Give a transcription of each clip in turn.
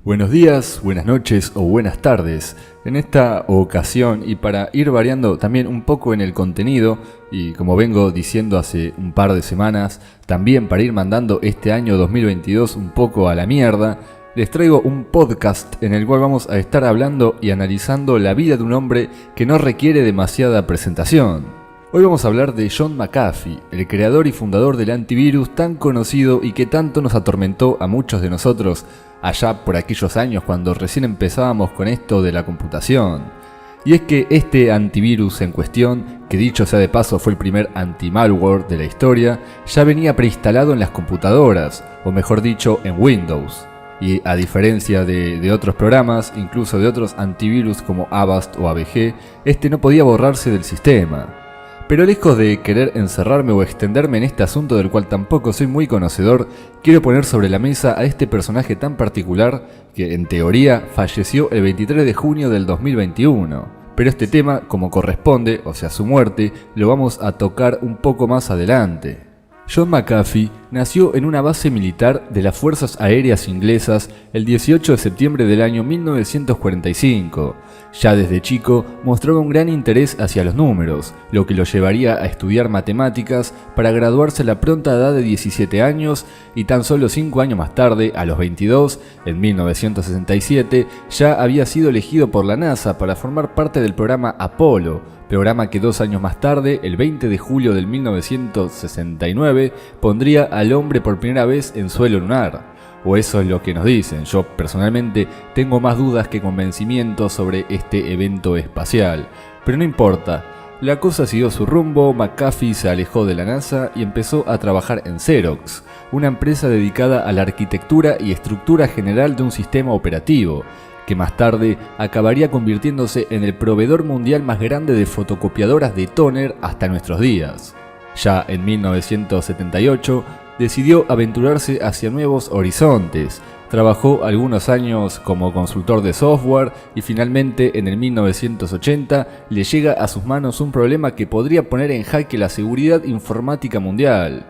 Buenos días, buenas noches o buenas tardes. En esta ocasión, y para ir variando también un poco en el contenido, y como vengo diciendo hace un par de semanas, también para ir mandando este año 2022 un poco a la mierda, les traigo un podcast en el cual vamos a estar hablando y analizando la vida de un hombre que no requiere demasiada presentación. Hoy vamos a hablar de John McAfee, el creador y fundador del antivirus tan conocido y que tanto nos atormentó a muchos de nosotros allá por aquellos años cuando recién empezábamos con esto de la computación. Y es que este antivirus en cuestión, que dicho sea de paso fue el primer anti-malware de la historia, ya venía preinstalado en las computadoras, o mejor dicho, en Windows. Y a diferencia de otros programas, incluso de otros antivirus como Avast o AVG, este no podía borrarse del sistema. Pero lejos de querer encerrarme o extenderme en este asunto del cual tampoco soy muy conocedor, quiero poner sobre la mesa a este personaje tan particular que, en teoría, falleció el 23 de junio del 2021. Pero este tema, como corresponde, o sea su muerte, lo vamos a tocar un poco más adelante. John McAfee nació en una base militar de las Fuerzas Aéreas Inglesas el 18 de septiembre del año 1945. Ya desde chico mostraba un gran interés hacia los números, lo que lo llevaría a estudiar matemáticas para graduarse a la pronta edad de 17 años y tan solo 5 años más tarde, a los 22, en 1967, ya había sido elegido por la NASA para formar parte del programa Apolo, programa que 2 años más tarde, el 20 de julio del 1969, pondría al hombre por primera vez en suelo lunar. O eso es lo que nos dicen. Yo personalmente tengo más dudas que convencimientos sobre este evento espacial. Pero no importa. La cosa siguió su rumbo, McAfee se alejó de la NASA y empezó a trabajar en Xerox, una empresa dedicada a la arquitectura y estructura general de un sistema operativo, que más tarde acabaría convirtiéndose en el proveedor mundial más grande de fotocopiadoras de tóner hasta nuestros días. Ya en 1978 decidió aventurarse hacia nuevos horizontes. Trabajó algunos años como consultor de software y finalmente en el 1980 le llega a sus manos un problema que podría poner en jaque la seguridad informática mundial.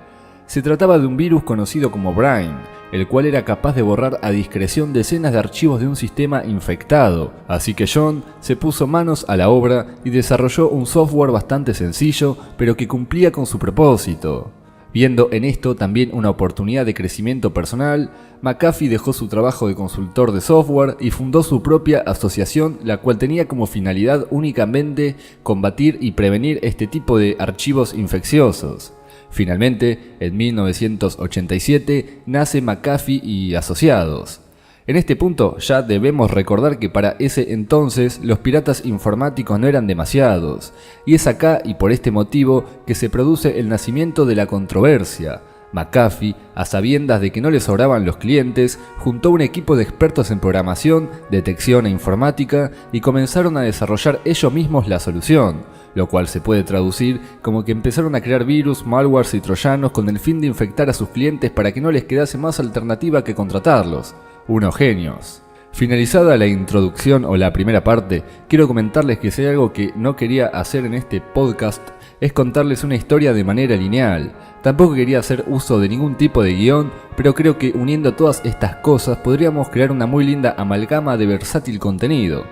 Se trataba de un virus conocido como Brain, el cual era capaz de borrar a discreción decenas de archivos de un sistema infectado, así que John se puso manos a la obra y desarrolló un software bastante sencillo, pero que cumplía con su propósito. Viendo en esto también una oportunidad de crecimiento personal, McAfee dejó su trabajo de consultor de software y fundó su propia asociación, la cual tenía como finalidad únicamente combatir y prevenir este tipo de archivos infecciosos. Finalmente, en 1987, nace McAfee y Asociados. En este punto ya debemos recordar que para ese entonces los piratas informáticos no eran demasiados, y es acá y por este motivo que se produce el nacimiento de la controversia. McAfee, a sabiendas de que no le sobraban los clientes, juntó un equipo de expertos en programación, detección e informática y comenzaron a desarrollar ellos mismos la solución, lo cual se puede traducir como que empezaron a crear virus, malwares y troyanos con el fin de infectar a sus clientes para que no les quedase más alternativa que contratarlos. Unos genios. Finalizada la introducción o la primera parte, quiero comentarles que si hay algo que no quería hacer en este podcast es contarles una historia de manera lineal. Tampoco quería hacer uso de ningún tipo de guión, pero creo que uniendo todas estas cosas podríamos crear una muy linda amalgama de versátil contenido.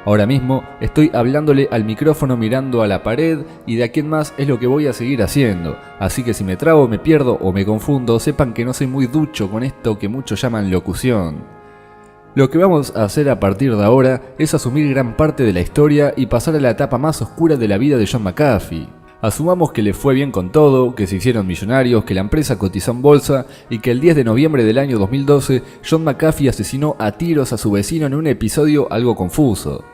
Ahora mismo estoy hablándole al micrófono mirando a la pared y de aquí en más es lo que voy a seguir haciendo, así que si me trabo, me pierdo o me confundo, sepan que no soy muy ducho con esto que muchos llaman locución. Lo que vamos a hacer a partir de ahora es asumir gran parte de la historia y pasar a la etapa más oscura de la vida de John McAfee. Asumamos que le fue bien con todo, que se hicieron millonarios, que la empresa cotizó en bolsa y que el 10 de noviembre del año 2012 John McAfee asesinó a tiros a su vecino en un episodio algo confuso.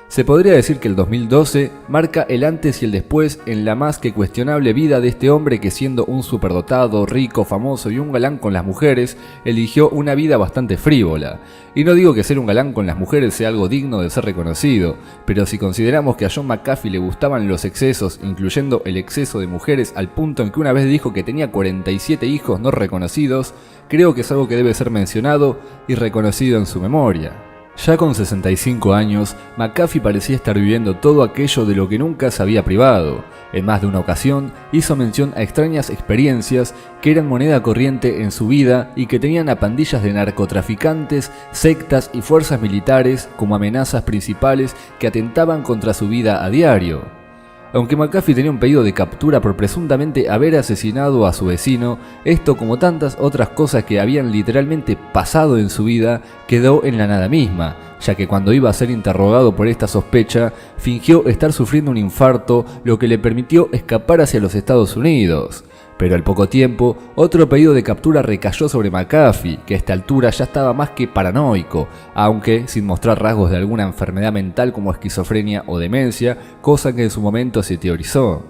Se podría decir que el 2012 marca el antes y el después en la más que cuestionable vida de este hombre que, siendo un superdotado, rico, famoso y un galán con las mujeres, eligió una vida bastante frívola. Y no digo que ser un galán con las mujeres sea algo digno de ser reconocido, pero si consideramos que a John McAfee le gustaban los excesos, incluyendo el exceso de mujeres al punto en que una vez dijo que tenía 47 hijos no reconocidos, creo que es algo que debe ser mencionado y reconocido en su memoria. Ya con 65 años, McAfee parecía estar viviendo todo aquello de lo que nunca se había privado. En más de una ocasión, hizo mención a extrañas experiencias que eran moneda corriente en su vida y que tenían a pandillas de narcotraficantes, sectas y fuerzas militares como amenazas principales que atentaban contra su vida a diario. Aunque McAfee tenía un pedido de captura por presuntamente haber asesinado a su vecino, esto, como tantas otras cosas que habían literalmente pasado en su vida, quedó en la nada misma, ya que cuando iba a ser interrogado por esta sospecha, fingió estar sufriendo un infarto, lo que le permitió escapar hacia los Estados Unidos. Pero al poco tiempo, otro pedido de captura recayó sobre McAfee, que a esta altura ya estaba más que paranoico, aunque sin mostrar rasgos de alguna enfermedad mental como esquizofrenia o demencia, cosa que en su momento se teorizó.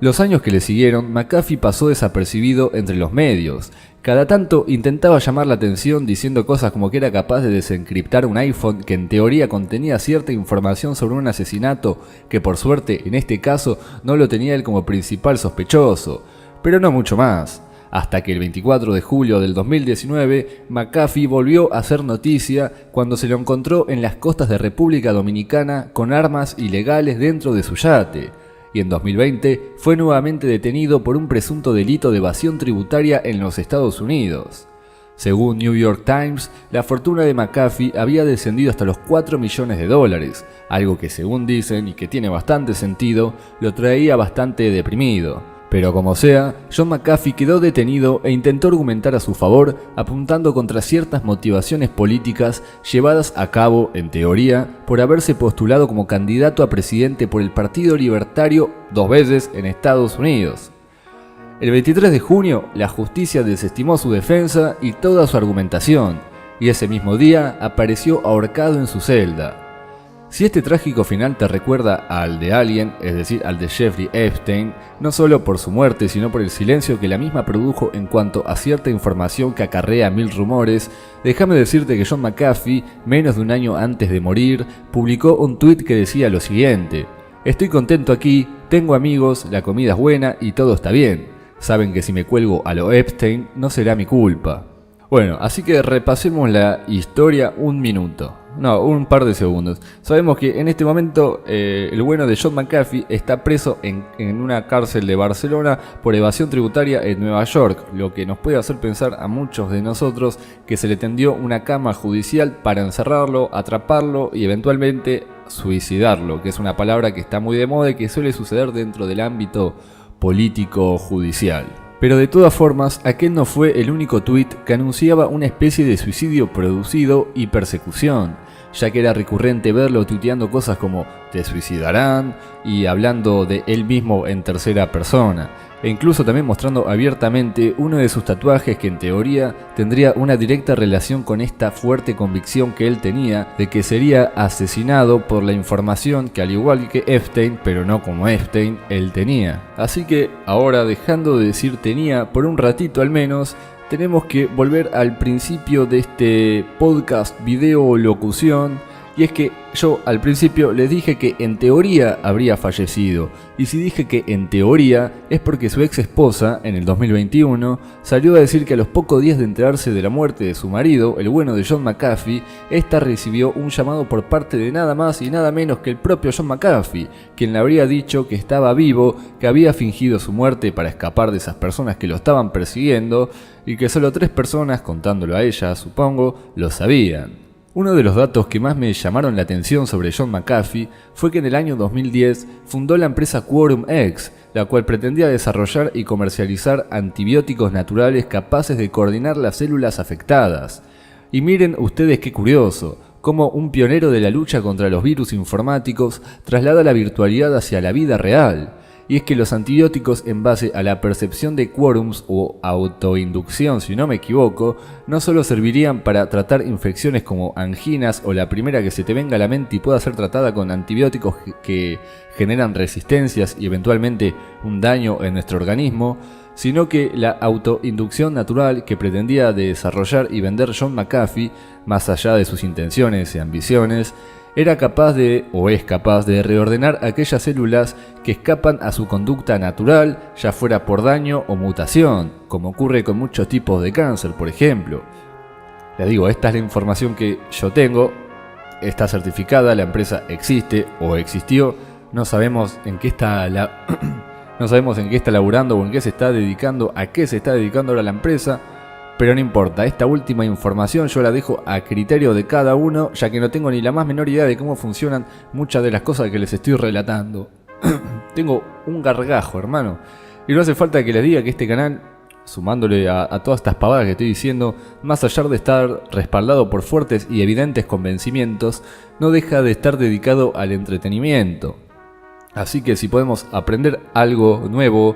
Los años que le siguieron, McAfee pasó desapercibido entre los medios. Cada tanto intentaba llamar la atención diciendo cosas como que era capaz de desencriptar un iPhone que en teoría contenía cierta información sobre un asesinato que por suerte en este caso no lo tenía él como principal sospechoso, pero no mucho más. Hasta que el 24 de julio del 2019, McAfee volvió a hacer noticia cuando se lo encontró en las costas de República Dominicana con armas ilegales dentro de su yate. Y en 2020 fue nuevamente detenido por un presunto delito de evasión tributaria en los Estados Unidos. Según New York Times, la fortuna de McAfee había descendido hasta los $4 millones, algo que según dicen y que tiene bastante sentido, lo traía bastante deprimido. Pero como sea, John McAfee quedó detenido e intentó argumentar a su favor, apuntando contra ciertas motivaciones políticas llevadas a cabo, en teoría, por haberse postulado como candidato a presidente por el Partido Libertario 2 veces en Estados Unidos. El 23 de junio, la justicia desestimó su defensa y toda su argumentación, y ese mismo día apareció ahorcado en su celda. Si este trágico final te recuerda al de Alien, es decir, al de Jeffrey Epstein, no solo por su muerte, sino por el silencio que la misma produjo en cuanto a cierta información que acarrea mil rumores, déjame decirte que John McAfee, menos de un año antes de morir, publicó un tuit que decía lo siguiente: "Estoy contento aquí, tengo amigos, la comida es buena y todo está bien. Saben que si me cuelgo a lo Epstein, no será mi culpa". Bueno, así que repasemos la historia un minuto. No, un par de segundos. Sabemos que en este momento el bueno de John McAfee está preso en una cárcel de Barcelona por evasión tributaria en Nueva York, lo que nos puede hacer pensar a muchos de nosotros que se le tendió una cama judicial para encerrarlo, atraparlo y eventualmente suicidarlo, que es una palabra que está muy de moda y que suele suceder dentro del ámbito político judicial. Pero de todas formas, aquel no fue el único tuit que anunciaba una especie de suicidio producido y persecución, ya que era recurrente verlo tuiteando cosas como "te suicidarán" y hablando de él mismo en tercera persona, e incluso también mostrando abiertamente uno de sus tatuajes que en teoría tendría una directa relación con esta fuerte convicción que él tenía de que sería asesinado por la información que, al igual que Epstein, pero no como Epstein, él tenía. Así que ahora, dejando de decir tenía por un ratito al menos, tenemos que volver al principio de este podcast video locución. Y es que yo al principio les dije que en teoría habría fallecido, y si dije que en teoría es porque su ex esposa, en el 2021, salió a decir que a los pocos días de enterarse de la muerte de su marido, el bueno de John McAfee, esta recibió un llamado por parte de nada más y nada menos que el propio John McAfee, quien le habría dicho que estaba vivo, que había fingido su muerte para escapar de esas personas que lo estaban persiguiendo, y que solo 3 personas, contándolo a ella supongo, lo sabían. Uno de los datos que más me llamaron la atención sobre John McAfee fue que en el año 2010 fundó la empresa Quorum X, la cual pretendía desarrollar y comercializar antibióticos naturales capaces de coordinar las células afectadas. Y miren ustedes qué curioso, cómo un pionero de la lucha contra los virus informáticos traslada la virtualidad hacia la vida real. Y es que los antibióticos, en base a la percepción de quórums o autoinducción, si no me equivoco, no solo servirían para tratar infecciones como anginas o la primera que se te venga a la mente y pueda ser tratada con antibióticos que generan resistencias y eventualmente un daño en nuestro organismo, sino que la autoinducción natural que pretendía desarrollar y vender John McAfee, más allá de sus intenciones y ambiciones, era capaz de, o es capaz de, reordenar aquellas células que escapan a su conducta natural, ya fuera por daño o mutación, como ocurre con muchos tipos de cáncer, por ejemplo. Les digo, esta es la información que yo tengo, está certificada, la empresa existe o existió, no sabemos en qué está no sabemos en qué está laburando o en qué se está dedicando, a qué se está dedicando ahora la empresa, pero no importa, esta última información yo la dejo a criterio de cada uno, ya que no tengo ni la más menor idea de cómo funcionan muchas de las cosas que les estoy relatando. Tengo un gargajo, hermano, y no hace falta que les diga que este canal, sumándole a todas estas pavadas que estoy diciendo, más allá de estar respaldado por fuertes y evidentes convencimientos, no deja de estar dedicado al entretenimiento. Así que si podemos aprender algo nuevo,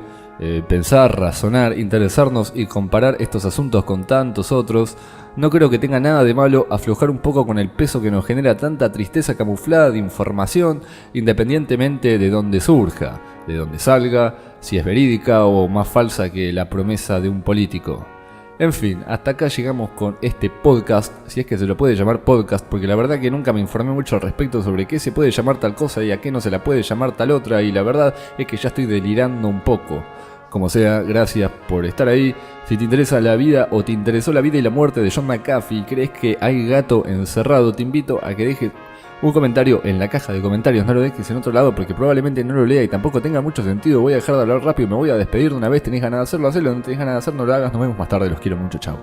pensar, razonar, interesarnos y comparar estos asuntos con tantos otros, no creo que tenga nada de malo aflojar un poco con el peso que nos genera tanta tristeza camuflada de información, independientemente de dónde surja, de dónde salga, si es verídica o más falsa que la promesa de un político. En fin, hasta acá llegamos con este podcast, si es que se lo puede llamar podcast, porque la verdad que nunca me informé mucho al respecto sobre qué se puede llamar tal cosa y a qué no se la puede llamar tal otra, y la verdad es que ya estoy delirando un poco. Como sea, gracias por estar ahí. Si te interesa la vida o te interesó la vida y la muerte de John McAfee y crees que hay gato encerrado, te invito a que dejes un comentario en la caja de comentarios, no lo dejes en otro lado porque probablemente no lo lea y tampoco tenga mucho sentido. Voy a dejar de hablar rápido y me voy a despedir de una vez. Tenés ganas de hacerlo, hacelo. No tenés ganas de hacerlo, no lo hagas. Nos vemos más tarde, los quiero mucho, chao.